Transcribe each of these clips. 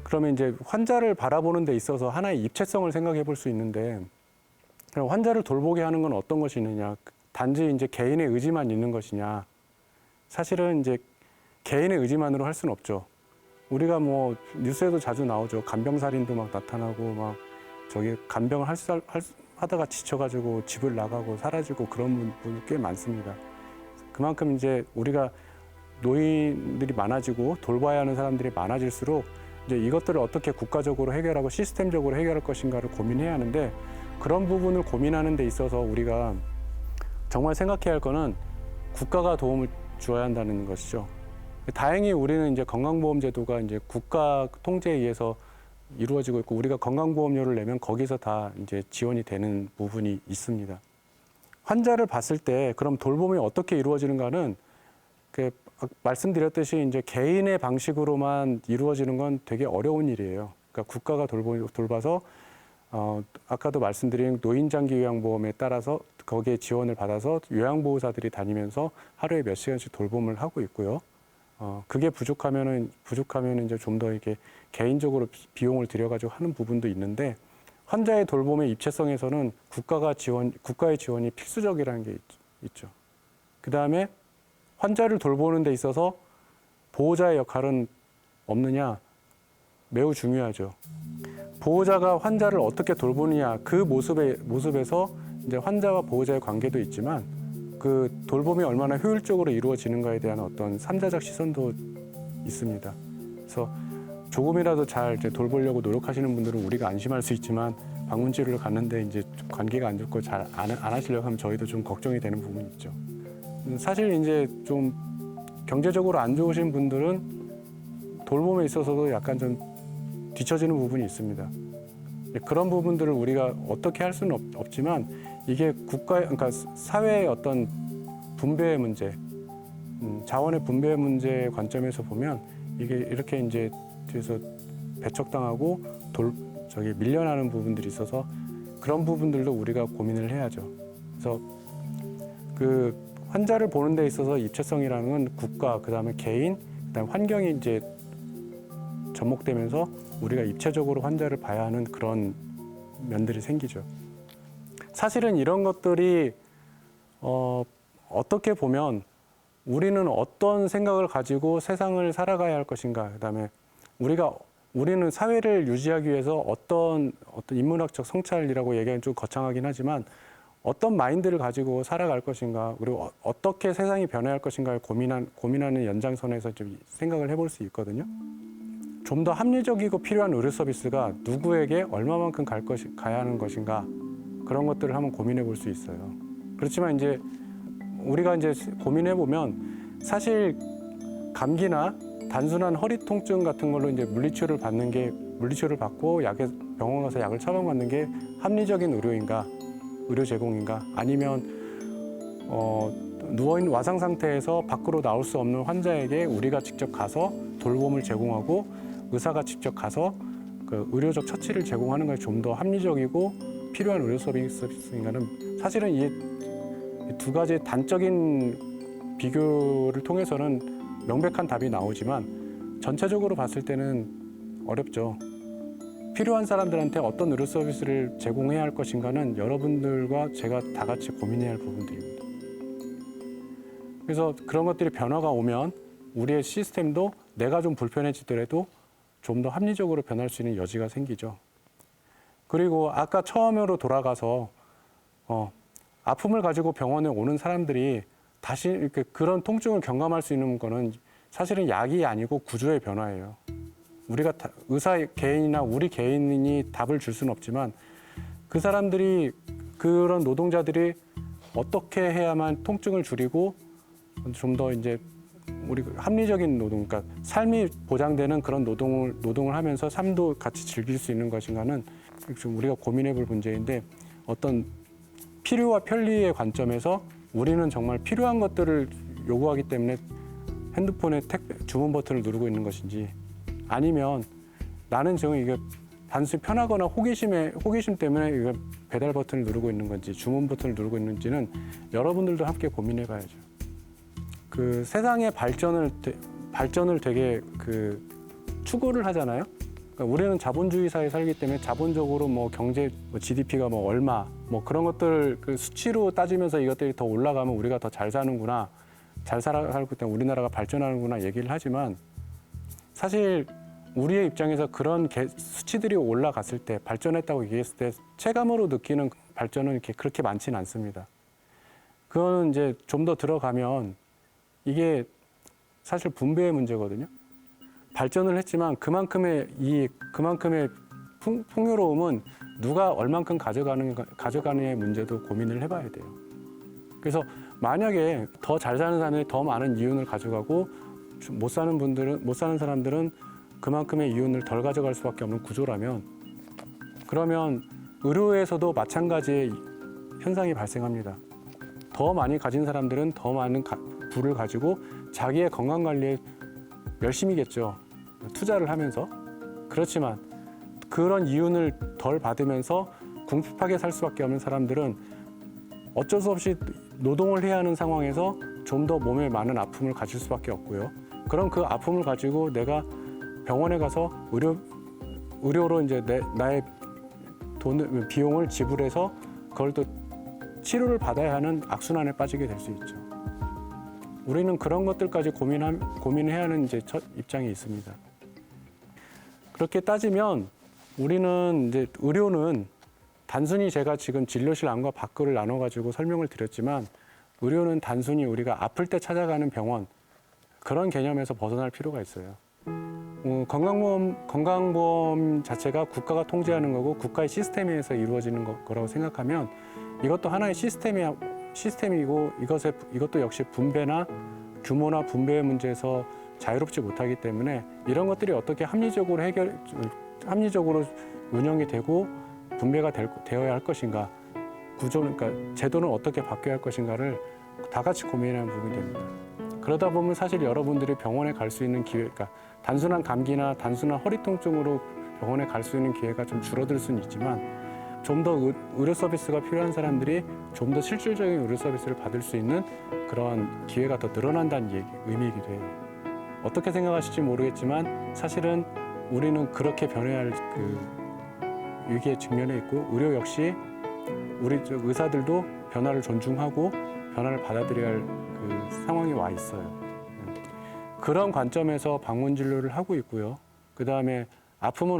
그러면 이제 환자를 바라보는 데 있어서 하나의 입체성을 생각해 볼 수 있는데, 그럼 환자를 돌보게 하는 건 어떤 것이 있느냐? 단지 이제 개인의 의지만 있는 것이냐? 사실은 이제 개인의 의지만으로 할 수는 없죠. 우리가 뭐 뉴스에도 자주 나오죠. 간병살인도 막 나타나고 막 저기 간병을 하다가 지쳐가지고 집을 나가고 사라지고 그런 분이 꽤 많습니다. 그만큼 이제 우리가 노인들이 많아지고 돌봐야 하는 사람들이 많아질수록 이제 이것들을 어떻게 국가적으로 해결하고 시스템적으로 해결할 것인가를 고민해야 하는데, 그런 부분을 고민하는 데 있어서 우리가 정말 생각해야 할 거는 국가가 도움을 주어야 한다는 것이죠. 다행히 우리는 이제 건강보험제도가 이제 국가 통제에 의해서 이루어지고 있고, 우리가 건강보험료를 내면 거기서 다 이제 지원이 되는 부분이 있습니다. 환자를 봤을 때 그럼 돌봄이 어떻게 이루어지는가는 말씀드렸듯이 이제 개인의 방식으로만 이루어지는 건 되게 어려운 일이에요. 그러니까 국가가 돌봐서 아까도 말씀드린 노인장기 요양보험에 따라서 거기에 지원을 받아서 요양보호사들이 다니면서 하루에 몇 시간씩 돌봄을 하고 있고요. 그게 부족하면은 이제 좀 더 이렇게 개인적으로 비용을 들여가지고 하는 부분도 있는데, 환자의 돌봄의 입체성에서는 국가의 지원이 필수적이라는 게 있죠. 그 다음에 환자를 돌보는 데 있어서 보호자의 역할은 없느냐? 매우 중요하죠. 보호자가 환자를 어떻게 돌보느냐, 그 모습에서 이제 환자와 보호자의 관계도 있지만 그 돌봄이 얼마나 효율적으로 이루어지는가에 대한 어떤 삼자적 시선도 있습니다. 그래서 조금이라도 잘 이제 돌보려고 노력하시는 분들은 우리가 안심할 수 있지만, 방문치료를 갔는데 이제 관계가 안 좋고 잘 안 하시려고 하면 저희도 좀 걱정이 되는 부분이 있죠. 사실 이제 좀 경제적으로 안 좋으신 분들은 돌봄에 있어서도 약간 좀 뒤처지는 부분이 있습니다. 그런 부분들을 우리가 어떻게 할 수는 없지만, 이게 그러니까 사회의 어떤 분배의 문제, 자원의 분배 문제 관점에서 보면 이게 이렇게 이제 뒤에서 배척당하고 밀려나는 부분들이 있어서 그런 부분들도 우리가 고민을 해야죠. 그래서 그 환자를 보는 데 있어서 입체성이라는 건 국가, 그다음에 개인, 그다음에 환경이 이제 접목되면서 우리가 입체적으로 환자를 봐야 하는 그런 면들이 생기죠. 사실은 이런 것들이 어떻게 보면 우리는 어떤 생각을 가지고 세상을 살아가야 할 것인가, 그다음에 우리는 사회를 유지하기 위해서 어떤 인문학적 성찰이라고 얘기하면 좀 거창하긴 하지만 어떤 마인드를 가지고 살아갈 것인가, 그리고 어떻게 세상이 변해야 할 것인가를 고민하는 연장선에서 좀 생각을 해볼 수 있거든요. 좀 더 합리적이고 필요한 의료 서비스가 누구에게 얼마만큼 가야 하는 것인가, 그런 것들을 한번 고민해 볼 수 있어요. 그렇지만 이제 우리가 이제 고민해 보면 사실 감기나 단순한 허리 통증 같은 걸로 이제 물리치료를 받고 병원 가서 약을 처방받는 게 합리적인 의료 제공인가, 아니면 누워있는 와상 상태에서 밖으로 나올 수 없는 환자에게 우리가 직접 가서 돌봄을 제공하고 의사가 직접 가서 그 의료적 처치를 제공하는 것이 좀 더 합리적이고 필요한 의료 서비스인가는, 사실은 이 두 가지의 단적인 비교를 통해서는 명백한 답이 나오지만 전체적으로 봤을 때는 어렵죠. 필요한 사람들한테 어떤 의료 서비스를 제공해야 할 것인가는 여러분들과 제가 다 같이 고민해야 할 부분들입니다. 그래서 그런 것들이 변화가 오면 우리의 시스템도 내가 좀 불편해지더라도 좀 더 합리적으로 변할 수 있는 여지가 생기죠. 그리고 아까 처음으로 돌아가서 아픔을 가지고 병원에 오는 사람들이 다시 이렇게 그런 통증을 경감할 수 있는 거는 사실은 약이 아니고 구조의 변화예요. 우리가 의사 개인이나 우리 개인이 답을 줄 수는 없지만 그 사람들이, 그런 노동자들이 어떻게 해야만 통증을 줄이고 좀 더 이제 우리 합리적인 노동, 그러니까 삶이 보장되는 그런 노동을 하면서 삶도 같이 즐길 수 있는 것인가는 지금 우리가 고민해 볼 문제인데, 어떤 필요와 편리의 관점에서 우리는 정말 필요한 것들을 요구하기 때문에 핸드폰에 주문 버튼을 누르고 있는 것인지, 아니면 나는 지금 이게 단순히 편하거나 호기심 때문에 이거 배달 버튼을 누르고 있는 건지 주문 버튼을 누르고 있는지는 여러분들도 함께 고민해 봐야죠. 그 세상의 발전을 되게 그 추구를 하잖아요. 그러니까 우리는 자본주의 사회에 살기 때문에 자본적으로 뭐 경제 뭐 GDP가 뭐 얼마 뭐 그런 것들 그 수치로 따지면서 이것들이 더 올라가면 우리가 더 잘 사는구나, 잘 살고 때문에 우리나라가 발전하는구나 얘기를 하지만 사실 우리의 입장에서 그런 수치들이 올라갔을 때 발전했다고 얘기했을 때 체감으로 느끼는 발전은 이렇게 그렇게 많지는 않습니다. 그거는 이제 좀 더 들어가면 이게 사실 분배의 문제거든요. 발전을 했지만 그만큼의 풍요로움은 누가 얼만큼 가져가느냐의 문제도 고민을 해봐야 돼요. 그래서 만약에 더 잘 사는 사람이 더 많은 이윤을 가져가고 못 사는 사람들은 그만큼의 이윤을 덜 가져갈 수밖에 없는 구조라면 그러면 의료에서도 마찬가지의 현상이 발생합니다. 더 많이 가진 사람들은 더 많은 부를 가지고 자기의 건강 관리에 열심히겠죠. 투자를 하면서. 그렇지만 그런 이윤을 덜 받으면서 궁핍하게 살 수밖에 없는 사람들은 어쩔 수 없이 노동을 해야 하는 상황에서 좀 더 몸에 많은 아픔을 가질 수밖에 없고요. 그럼 그 아픔을 가지고 내가 병원에 가서 의료로 이제 나의 비용을 지불해서 그걸 또 치료를 받아야 하는 악순환에 빠지게 될 수 있죠. 우리는 그런 것들까지 고민해야 하는 이제 첫 입장이 있습니다. 그렇게 따지면 우리는 이제 의료는 단순히 제가 지금 진료실 안과 밖을 나눠가지고 설명을 드렸지만 의료는 단순히 우리가 아플 때 찾아가는 병원 그런 개념에서 벗어날 필요가 있어요. 건강보험 자체가 국가가 통제하는 거고 국가의 시스템에서 이루어지는 거라고 생각하면 이것도 하나의 시스템이고 이것도 역시 분배나 규모나 분배의 문제에서 자유롭지 못하기 때문에 이런 것들이 어떻게 합리적으로 운영이 되고 분배가 되어야 할 것인가, 그러니까 제도는 어떻게 바뀌어야 할 것인가를 다 같이 고민하는 부분이 됩니다. 그러다 보면 사실 여러분들이 병원에 갈 수 있는 기회가 단순한 감기나 단순한 허리 통증으로 병원에 갈 수 있는 기회가 좀 줄어들 수는 있지만 좀 더 의료 서비스가 필요한 사람들이 좀 더 실질적인 의료 서비스를 받을 수 있는 그런 기회가 더 늘어난다는 의미이기도 해요. 어떻게 생각하실지 모르겠지만 사실은 우리는 그렇게 변해야 할 그 위기에 직면해 있고 의료 역시 우리 의사들도 변화를 존중하고 변화를 받아들여야 할 그 상황에 와 있어요. 그런 관점에서 방문 진료를 하고 있고요. 그 다음에 아픔은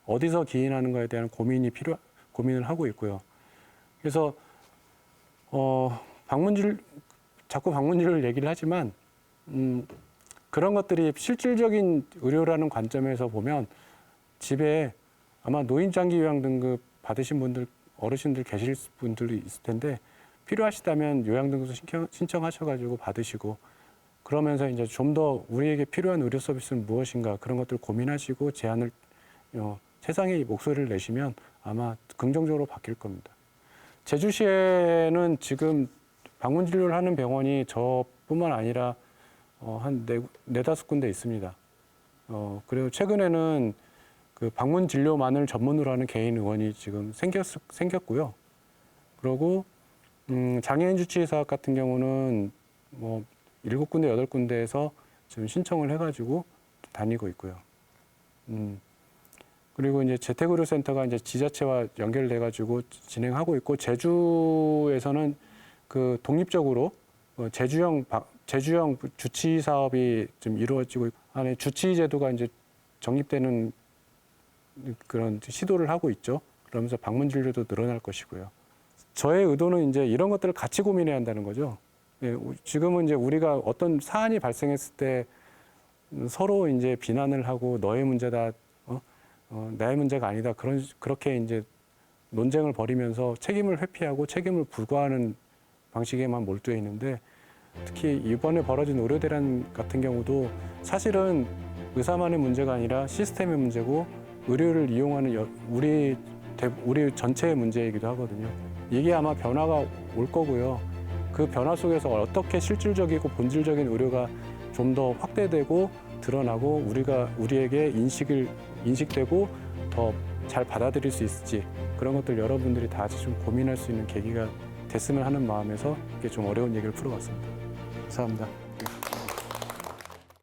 어디서 기인하는 거에 대한 고민을 하고 있고요. 그래서 자꾸 방문 진료를 얘기를 하지만 그런 것들이 실질적인 의료라는 관점에서 보면 집에 아마 노인 장기 요양 등급 받으신 분들 어르신들 계실 분들도 있을 텐데 필요하시다면 요양 등급 신청하셔가지고 받으시고 그러면서 이제 좀 더 우리에게 필요한 의료 서비스는 무엇인가 그런 것들 고민하시고 제안을 세상의 목소리를 내시면 아마 긍정적으로 바뀔 겁니다. 제주시에는 지금 방문 진료를 하는 병원이 저뿐만 아니라 한 네다섯 군데 있습니다. 그리고 최근에는 그 방문 진료만을 전문으로 하는 개인 의원이 지금 생겼고요. 그리고 장애인 주치의 사업 같은 경우는 뭐 7군데, 8군데에서 지금 신청을 해가지고 다니고 있고요. 그리고 이제 재택의료센터가 이제 지자체와 연결돼가지고 진행하고 있고 제주에서는 그 독립적으로 제주형 주치 사업이 좀 이루어지고 안에 주치 제도가 이제 정립되는 그런 시도를 하고 있죠. 그러면서 방문 진료도 늘어날 것이고요. 저의 의도는 이제 이런 것들을 같이 고민해야 한다는 거죠. 지금은 이제 우리가 어떤 사안이 발생했을 때 서로 이제 비난을 하고 너의 문제다, 나의 문제가 아니다 그렇게 이제 논쟁을 벌이면서 책임을 회피하고 책임을 불구하는 방식에만 몰두해 있는데 특히 이번에 벌어진 의료대란 같은 경우도 사실은 의사만의 문제가 아니라 시스템의 문제고 의료를 이용하는 우리 전체의 문제이기도 하거든요. 이게 아마 변화가 올 거고요. 그 변화 속에서 어떻게 실질적이고 본질적인 의료가 좀 더 확대되고 드러나고 우리에게 인식되고 더 잘 받아들일 수 있을지 그런 것들 여러분들이 다 같이 좀 고민할 수 있는 계기가 됐으면 하는 마음에서 이렇게 좀 어려운 얘기를 풀어봤습니다. 감사합니다.